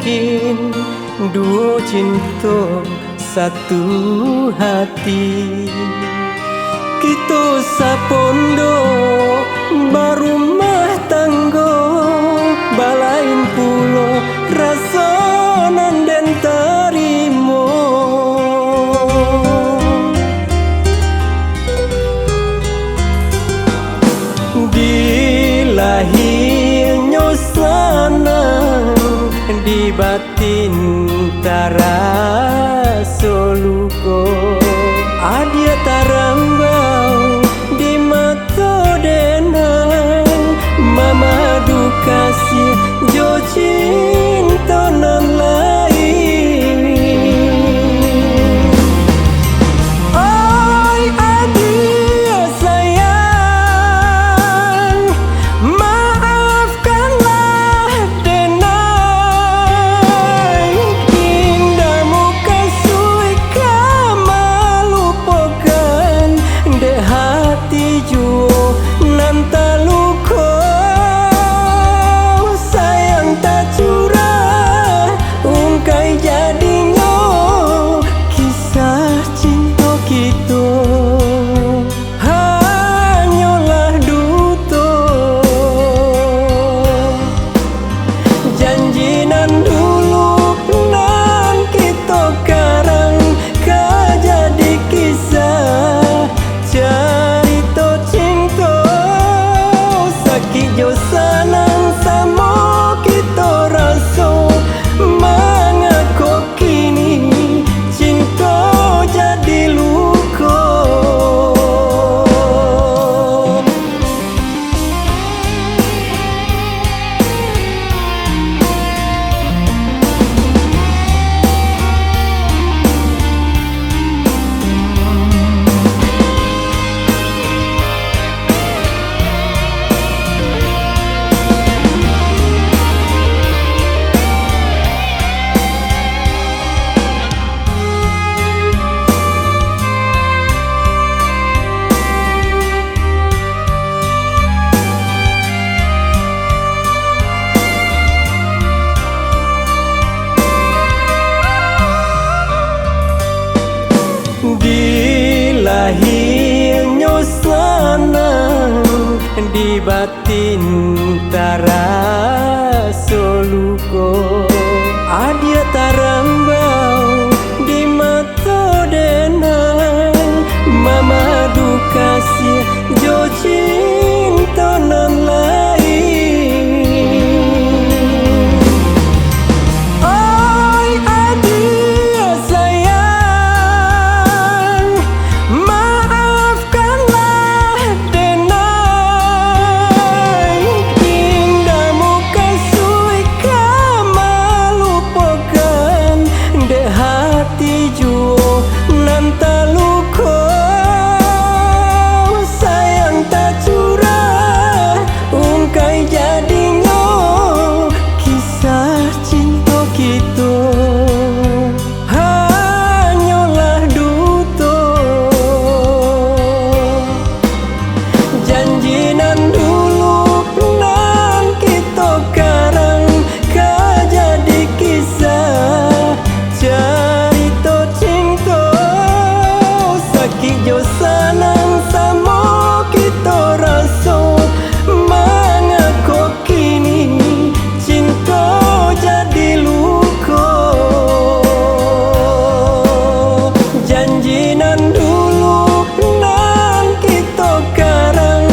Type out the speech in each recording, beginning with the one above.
mungkin dua cinta satu hati. Kita sapondo barumah tangga, balain pulo rasa nan den tarimo. Di lahirnya sana, di batin tarasa luka, adia tarambau di mata denang, mamadu kasih jo cinta nan lain. Oi adia sayang, maafkanlah denai, indahmu kasui kamalupakan de hati jua nan taluko. Sayang tak curah ungkai jadinya kisah cinta kita hanyalah duto. Janji nan dulu nan kita karang jadi kisah cerita cinta. Sakit jo sanang sama kita rasa, mengako kini cinta jadi luka. Di lahirnya sana, di batin tarasa luka, adia tarambau di mata denang, mamadu kasih jo cinta nan lain. Oi adia sayang, maafkanlah denai, indahmu kasui kamalupakan de hati jua nan taluko. Sayang tak curah ungkai jadinya kisah cinta kita hanyalah duto. Janji nan dulu nan kita karang jadi kisah cerita cinta. Sakit jo sanang sama kita rasa, mengako kini cinta jadi luka. Janji nan dulu nan kita karang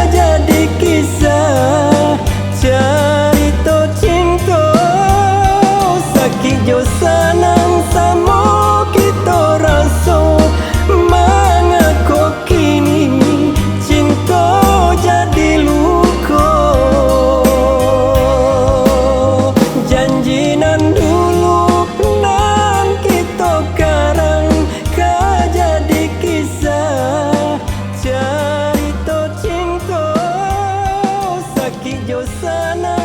jadi kisah cerita cinta. Sakit jo sanang sama kita rasa, mengako kini cinta jadi luka. Janji nan dulu nan kita karang jadi kisah cerita cinta. Sakit jo sana